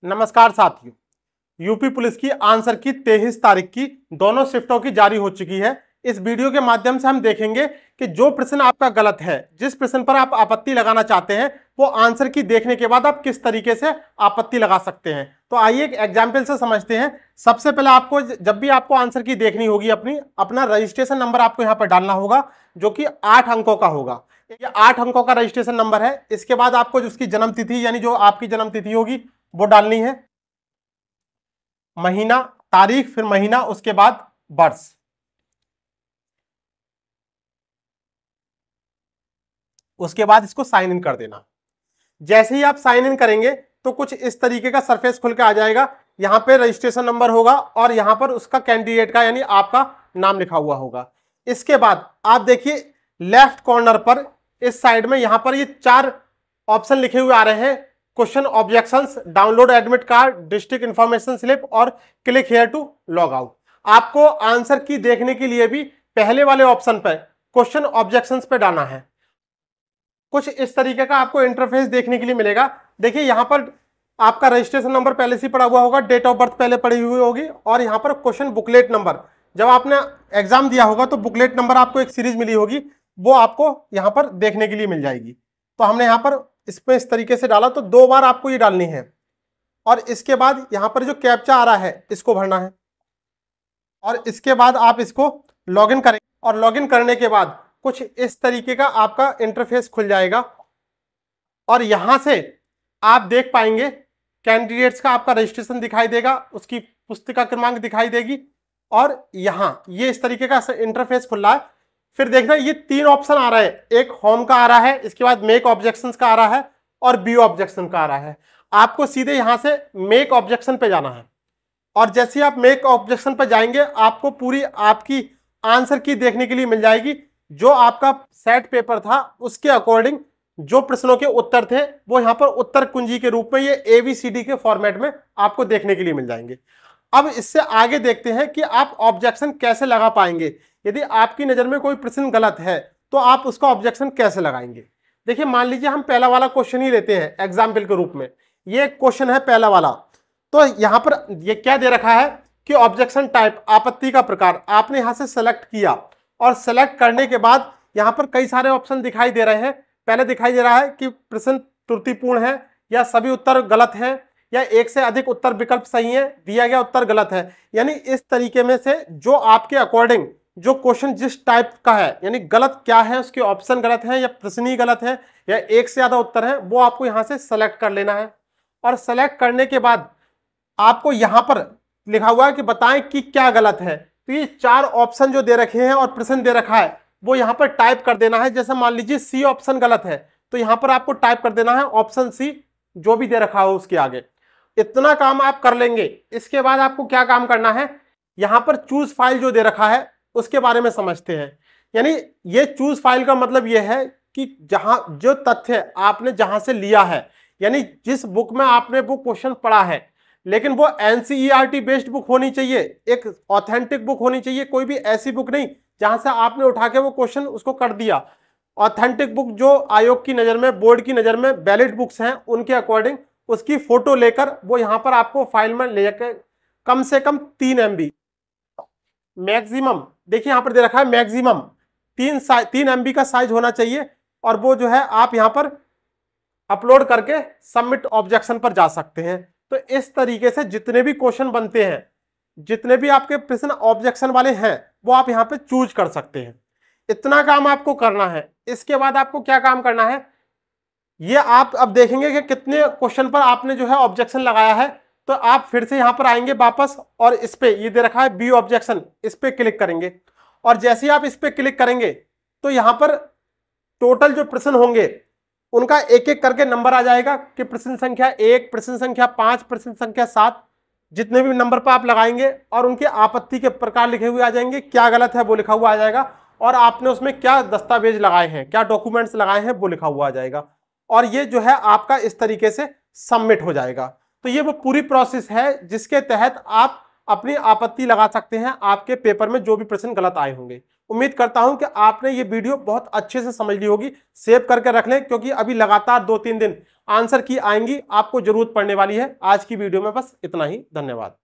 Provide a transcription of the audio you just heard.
नमस्कार साथियों, UP police की आंसर की 23 तारीख की दोनों शिफ्टों की जारी हो चुकी है। इस वीडियो के माध्यम से हम देखेंगे कि जो प्रश्न आपका गलत है, जिस प्रश्न पर आप आपत्ति लगाना चाहते हैं, वो आंसर की देखने के बाद आप किस तरीके से आपत्ति लगा सकते हैं। तो आइए एक एग्जाम्पल से समझते हैं। सबसे पहले आपको जब भी आपको आंसर की देखनी होगी, अपना रजिस्ट्रेशन नंबर आपको यहाँ पर डालना होगा, जो कि 8 अंकों का होगा। ये 8 अंकों का रजिस्ट्रेशन नंबर है। इसके बाद आपको जिसकी जन्म तिथि यानी जो आपकी जन्म तिथि होगी वो डालनी है, महीना, तारीख, फिर महीना, उसके बाद वर्ष। उसके बाद इसको साइन इन कर देना। जैसे ही आप साइन इन करेंगे तो कुछ इस तरीके का सरफेस खुल के आ जाएगा। यहां पे रजिस्ट्रेशन नंबर होगा और यहां पर उसका कैंडिडेट का यानी आपका नाम लिखा हुआ होगा। इसके बाद आप देखिए लेफ्ट कॉर्नर पर इस साइड में यहां पर ये 4 ऑप्शन लिखे हुए आ रहे हैं, question, objections, download admit card, district information slip और click here to log out. आपको आंसर की देखने के लिए भी पहले वाले ऑप्शन पर क्वेश्चन ऑब्जेक्शंस पे डालना है। कुछ इस तरीके का आपको इंटरफेस देखने के लिए मिलेगा। देखिए यहां पर आपका रजिस्ट्रेशन नंबर पहले से पड़ा हुआ होगा, डेट ऑफ बर्थ पहले पड़ी हुई होगी और यहां पर क्वेश्चन बुकलेट नंबर, जब आपने एग्जाम दिया होगा तो बुकलेट नंबर आपको एक सीरीज मिली होगी, वो आपको यहां पर देखने के लिए मिल जाएगी। तो हमने यहां पर इसमें इस तरीके से डाला, तो 2 बार आपको ये डालनी है और इसके बाद यहां पर जो कैप्चा आ रहा है इसको भरना है और इसके बाद आप इसको लॉगिन करें और लॉगिन करने के बाद कुछ इस तरीके का आपका इंटरफेस खुल जाएगा और यहां से आप देख पाएंगे कैंडिडेट्स का आपका रजिस्ट्रेशन दिखाई देगा, उसकी पुस्तिका क्रमांक दिखाई देगी और यहां ये इस तरीके का इंटरफेस खुल रहा है। फिर देखना ये 3 ऑप्शन आ रहा है, एक होम का आ रहा है, इसके बाद मेक ऑब्जेक्शंस का आ रहा है और व्यू ऑब्जेक्शन का आ रहा है। आपको सीधे यहां से मेक ऑब्जेक्शन पे जाना है और जैसे ही आप मेक ऑब्जेक्शन पे जाएंगे आपको पूरी आपकी आंसर की देखने के लिए मिल जाएगी। जो आपका सेट पेपर था उसके अकॉर्डिंग जो प्रश्नों के उत्तर थे वो यहां पर उत्तर कुंजी के रूप में ये ABCD के फॉर्मेट में आपको देखने के लिए मिल जाएंगे। अब इससे आगे देखते हैं कि आप ऑब्जेक्शन कैसे लगा पाएंगे। यदि आपकी नजर में कोई प्रश्न गलत है तो आप उसका ऑब्जेक्शन कैसे लगाएंगे। देखिए मान लीजिए हम पहला वाला क्वेश्चन ही लेते हैं एग्जाम्पल के रूप में। ये क्वेश्चन है पहला वाला, तो यहां पर ये क्या दे रखा है कि ऑब्जेक्शन टाइप, आपत्ति का प्रकार आपने यहां से सेलेक्ट किया और सेलेक्ट करने के बाद यहां पर कई सारे ऑप्शन दिखाई दे रहे हैं। पहले दिखाई दे रहा है कि प्रश्न त्रुटिपूर्ण है या सभी उत्तर गलत हैं या एक से अधिक उत्तर विकल्प सही है, दिया गया उत्तर गलत है। यानी इस तरीके में से जो आपके अकॉर्डिंग जो क्वेश्चन जिस टाइप का है, यानी गलत क्या है, उसके ऑप्शन गलत है या प्रश्न ही गलत है या एक से ज्यादा उत्तर है, वो आपको यहां से सेलेक्ट कर लेना है। और सेलेक्ट करने के बाद आपको यहां पर लिखा हुआ है कि बताएं कि क्या गलत है। तो ये 4 ऑप्शन जो दे रखे हैं और प्रश्न दे रखा है वो यहां पर टाइप कर देना है। जैसे मान लीजिए सी ऑप्शन गलत है तो यहां पर आपको टाइप कर देना है ऑप्शन सी, जो भी दे रखा हो उसके आगे। इतना काम आप कर लेंगे। इसके बाद आपको क्या काम करना है, यहां पर चूज फाइल जो दे रखा है उसके बारे में समझते हैं। यानी ये चूज फाइल का मतलब ये है कि जहां जो तथ्य आपने जहां से लिया है, यानी जिस बुक में आपने वो क्वेश्चन पढ़ा है, लेकिन वो NCERT बेस्ड बुक होनी चाहिए, एक ऑथेंटिक बुक होनी चाहिए, कोई भी ऐसी बुक नहीं जहां से आपने उठा के वो क्वेश्चन उसको कर दिया। ऑथेंटिक बुक जो आयोग की नजर में, बोर्ड की नजर में वैलिड बुक्स हैं, उनके अकॉर्डिंग उसकी फोटो लेकर वो यहां पर आपको फाइल में लेकर कम से कम 3 MB मैक्सिमम, देखिए यहां पर दे रखा है मैक्सिमम 3 MB का साइज होना चाहिए और वो जो है आप यहां पर अपलोड करके सबमिट ऑब्जेक्शन पर जा सकते हैं। तो इस तरीके से जितने भी क्वेश्चन बनते हैं, जितने भी आपके प्रश्न ऑब्जेक्शन वाले हैं, वो आप यहां पे चूज कर सकते हैं। इतना काम आपको करना है। इसके बाद आपको क्या काम करना है, ये आप अब देखेंगे कि कितने क्वेश्चन पर आपने जो है ऑब्जेक्शन लगाया है। तो आप फिर से यहां पर आएंगे वापस और इस पे ये दे रखा है बी ऑब्जेक्शन, इस पे क्लिक करेंगे और जैसे ही आप इस पे क्लिक करेंगे तो यहां पर टोटल जो प्रश्न होंगे उनका एक एक करके नंबर आ जाएगा कि प्रश्न संख्या 1, प्रश्न संख्या 5, प्रश्न संख्या 7, जितने भी नंबर पर आप लगाएंगे और उनके आपत्ति के प्रकार लिखे हुए आ जाएंगे, क्या गलत है वो लिखा हुआ आ जाएगा और आपने उसमें क्या दस्तावेज लगाए हैं, क्या डॉक्यूमेंट्स लगाए हैं वो लिखा हुआ आ जाएगा और ये जो है आपका इस तरीके से सबमिट हो जाएगा। तो ये वो पूरी प्रोसेस है जिसके तहत आप अपनी आपत्ति लगा सकते हैं आपके पेपर में जो भी प्रश्न गलत आए होंगे उम्मीद करता हूं कि आपने ये वीडियो बहुत अच्छे से समझ ली होगी। सेव करके रख लें, क्योंकि अभी लगातार 2-3 दिन आंसर की आएंगी, आपको जरूरत पड़ने वाली है। आज की वीडियो में बस इतना ही। धन्यवाद।